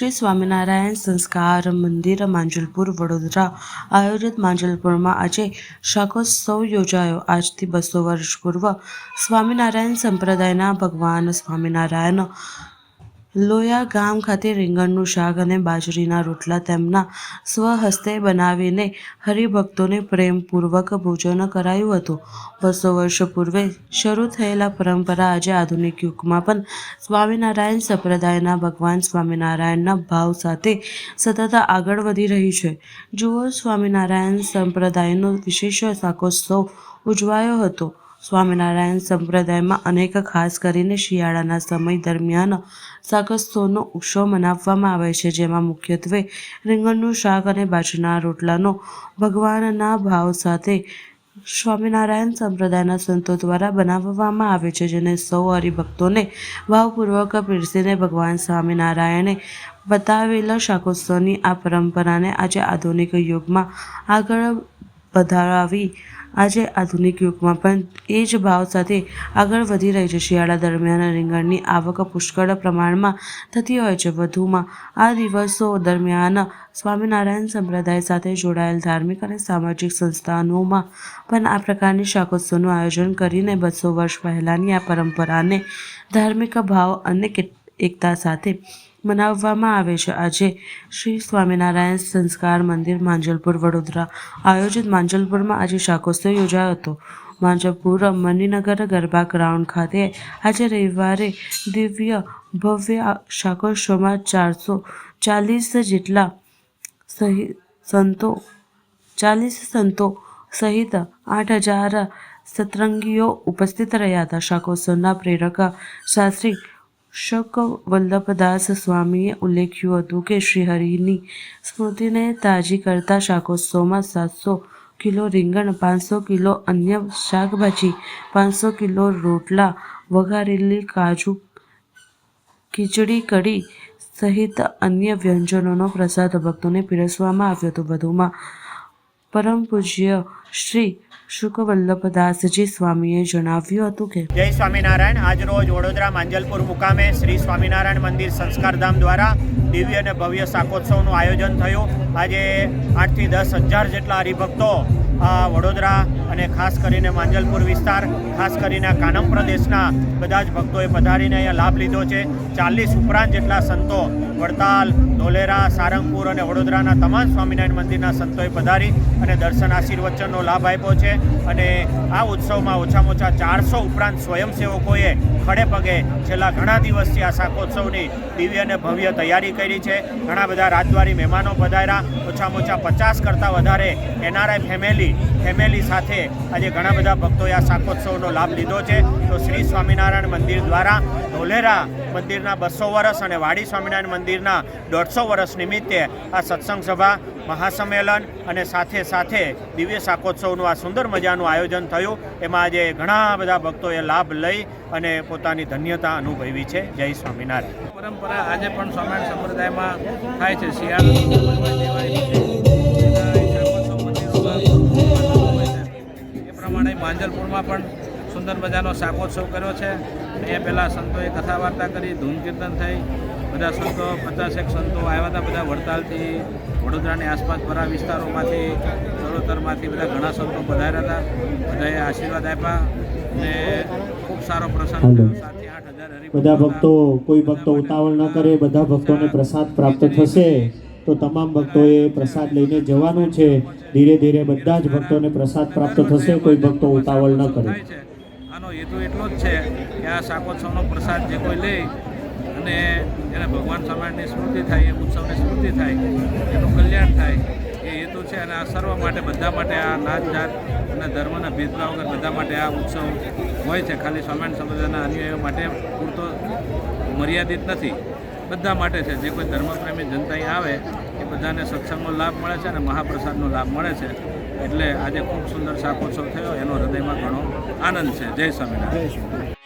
શ્રી સ્વામિનારાયણ સંસ્કાર મંદિર માંજલપુર વડોદરા આયોજિત માંજલપુરમાં આજે શાકોત્સવ યોજાયો। આજથી 200 વર્ષ પૂર્વ સ્વામિનારાયણ સંપ્રદાયના ભગવાન સ્વામિનારાયણ લોયા ગામ ખાતે રીંગણનું શાક અને બાજરીના રોટલા તેમના સ્વહસ્તે બનાવીને હરિભક્તોને પ્રેમપૂર્વક ભોજન કરાયું હતું। 200 વર્ષ પૂર્વે શરૂ થયેલા પરંપરા આજે આધુનિક યુગમાં પણ સ્વામિનારાયણ સંપ્રદાયના ભગવાન સ્વામિનારાયણના ભાવ સાથે સતત આગળ વધી રહી છે। જુઓ, સ્વામિનારાયણ સંપ્રદાયનો વિશેષ શાકોત્સવ ઉજવાયો હતો। સ્વામિનારાયણ સંપ્રદાયમાં અનેક ખાસ કરીને શિયાળાના સમય દરમિયાન શાકોત્સવનો ઉત્સવ મનાવવામાં આવે છે, જેમાં મુખ્યત્વે રીંગણનું શાક અને બાજરીના રોટલાનો ભગવાનના ભાવ સાથે સ્વામિનારાયણ સંપ્રદાયના સંતો દ્વારા બનાવવામાં આવે છે, જેને સૌ હરિભક્તોને ભાવપૂર્વક પીરસીને ભગવાન સ્વામિનારાયણે બતાવેલા શાકોત્સવની આ પરંપરાને આજે આધુનિક યુગમાં આગળ વધાવી આજે આધુનિક યુગમાં પણ એ જ ભાવ સાથે આગળ વધી રહી છે। શિયાળા દરમિયાન રીંગણની આવક પુષ્કળ પ્રમાણમાં થતી હોય છે। વધુમાં આ દિવસો દરમિયાન સ્વામિનારાયણ સંપ્રદાય સાથે જોડાયેલ ધાર્મિક અને સામાજિક સંસ્થાનોમાં પણ આ પ્રકારની શાકોત્સવનું આયોજન કરીને 200 વર્ષ પહેલાંની આ પરંપરાને ધાર્મિક ભાવ અને એકતા સાથે મનાવવામાં આવે છે। આજે શ્રી સ્વામિનારાયણ સંસ્કાર મંદિર માંજલપુર વડોદરા આયોજિત માંજલપુરમાં આજે શાકોત્સવ યોજાયો હતો। માંજલપુર મણિનગર ગરબા ગ્રાઉન્ડ ખાતે આજે રવિવારે દિવ્ય ભવ્ય શાકોત્સવમાં 440 જેટલા સંતો સહિત 8000 સત્સંગીઓ ઉપસ્થિત રહ્યા હતા। શાકોત્સવના પ્રેરક શાસ્ત્રી શુક વલ્લભદાસ સ્વામીએ ઉલ્લેખ્યું હતું કે શ્રીહરિની સ્મૃતિને તાજી કરતા શાકોત્સવમાં 700 કિલો રીંગણ, 500 કિલો અન્ય શાકભાજી, 500 કિલો રોટલા, વઘારેલી કાજુ ખીચડી કઢી સહિત અન્ય વ્યંજનોનો પ્રસાદ ભક્તોને પીરસવામાં આવ્યો હતો। વધુમાં પરમ પૂજ્ય શ્રી શુક વલ્લભદાસજી સ્વામીએ જણાવ્યું હતું કે જય સ્વામિનારાયણ। આજરોજ વડોદરા માંજલપુર મુકામે શ્રી સ્વામિનારાયણ મંદિર સંસ્કારધામ દ્વારા દિવ્ય અને ભવ્ય શાકોત્સવનું આયોજન થયું। આજે 8 થી 10,000 જેટલા હરિભક્તો વડોદરા અને ખાસ કરીને માંજલપુર વિસ્તાર, ખાસ કરીને કાનમ પ્રદેશના બધા જ ભક્તોએ પધારીને અહીંયા લાભ લીધો છે। 40 ઉપરાંત જેટલા સંતો વડતાલ, ધોલેરા, સારંગપુર અને વડોદરાના તમામ સ્વામિનારાયણ મંદિરના સંતોએ પધારી અને દર્શન આશીર્વચનનો લાભ આપ્યો છે। અને આ ઉત્સવમાં ઓછામાં ઓછા 400 ઉપરાંત સ્વયંસેવકોએ ખડે પગે છેલ્લા ઘણા દિવસથી આ શાકોત્સવની દિવ્ય અને ભવ્ય તૈયારી કરી છે। ઘણા બધા રાજદ્વારી મહેમાનો પધાર્યા। ઓછામાં ઓછા 50 કરતાં વધારે NRI ફેમિલી સાથે આજે ઘણા બધા ભક્તોએ આ શાકોત્સવનો લાભ લીધો છે। તો શ્રી સ્વામિનારાયણ મંદિર દ્વારા ધોલેરા મંદિરના 200 વર્ષ અને વાડી સ્વામિનારાયણ મંદિરના 150 વર્ષ નિમિત્તે આ સત્સંગ સભા, મહાસંમેલન અને સાથે દિવ્ય શાકોત્સવનું આ સુંદર મજાનું આયોજન થયું। એમાં આજે ઘણા બધા ભક્તોએ લાભ લઈ અને પોતાની ધન્યતા અનુભવી છે। જય સ્વામિનારાયણ। પરંપરા આજે પણ સ્વામિનારાયણ સંપ્રદાયમાં થાય છે। શિયાળા એ પ્રમાણે માંજલપુરમાં પણ સુંદર મજાનો શાકોત્સવ કર્યો છે। અહીંયા પહેલાં સંતોએ કથા વાર્તા કરી, ધૂન કીર્તન થઈ, બધા સંતો 50 સંતો આવ્યા હતા, બધા વડતાલથી, વડોદરાની આસપાસ પરા વિસ્તારોમાંથી, ચરોતરમાંથી બધા ઘણા સંતો પધાર્યા હતા। બધાએ આશીર્વાદ આપ્યા અને ખૂબ સારો પ્રસંગ થયો। 7,000 થી 8,000 બધા ભક્તો, કોઈ ભક્તો ઉતાવળ ન કરે, બધા ભક્તોને પ્રસાદ પ્રાપ્ત થશે તો તમામ ભક્તોએ પ્રસાદ લઈને જવાનું છે। ધીરે ધીરે બધા જ ભક્તોને પ્રસાદ પ્રાપ્ત થશે, કોઈ ભક્તો ઉતાવળ ન કરે। આનો હેતુ એટલો જ છે કે આ શાકોત્સવનો પ્રસાદ જે કોઈ લે અને એને ભગવાન સ્વામિનારાયણની સ્મૃતિ થાય, એ ઉત્સવની સ્મૃતિ થાય, એનું કલ્યાણ થાય, એ હેતુ છે। અને આ સર્વ માટે, બધા માટે, આ નાત જાત અને ધર્મના ભેદભાવ વગર બધા માટે આ ઉત્સવ હોય છે। ખાલી સ્વામિનારાયણ સંપ્રદાયના અનુયાયીઓ માટે પૂરતો મર્યાદિત નથી, બધા માટે છે। જે કોઈ ધર્મપ્રેમી જનતા અહીં આવે એ બધાને સત્સંગનો લાભ મળે છે અને મહાપ્રસાદનો લાભ મળે છે। એટલે આજે ખૂબ સુંદર શાકોત્સવ થયો, એનો હૃદયમાં ઘણો આનંદ છે। જય સ્વામિનારાયણ।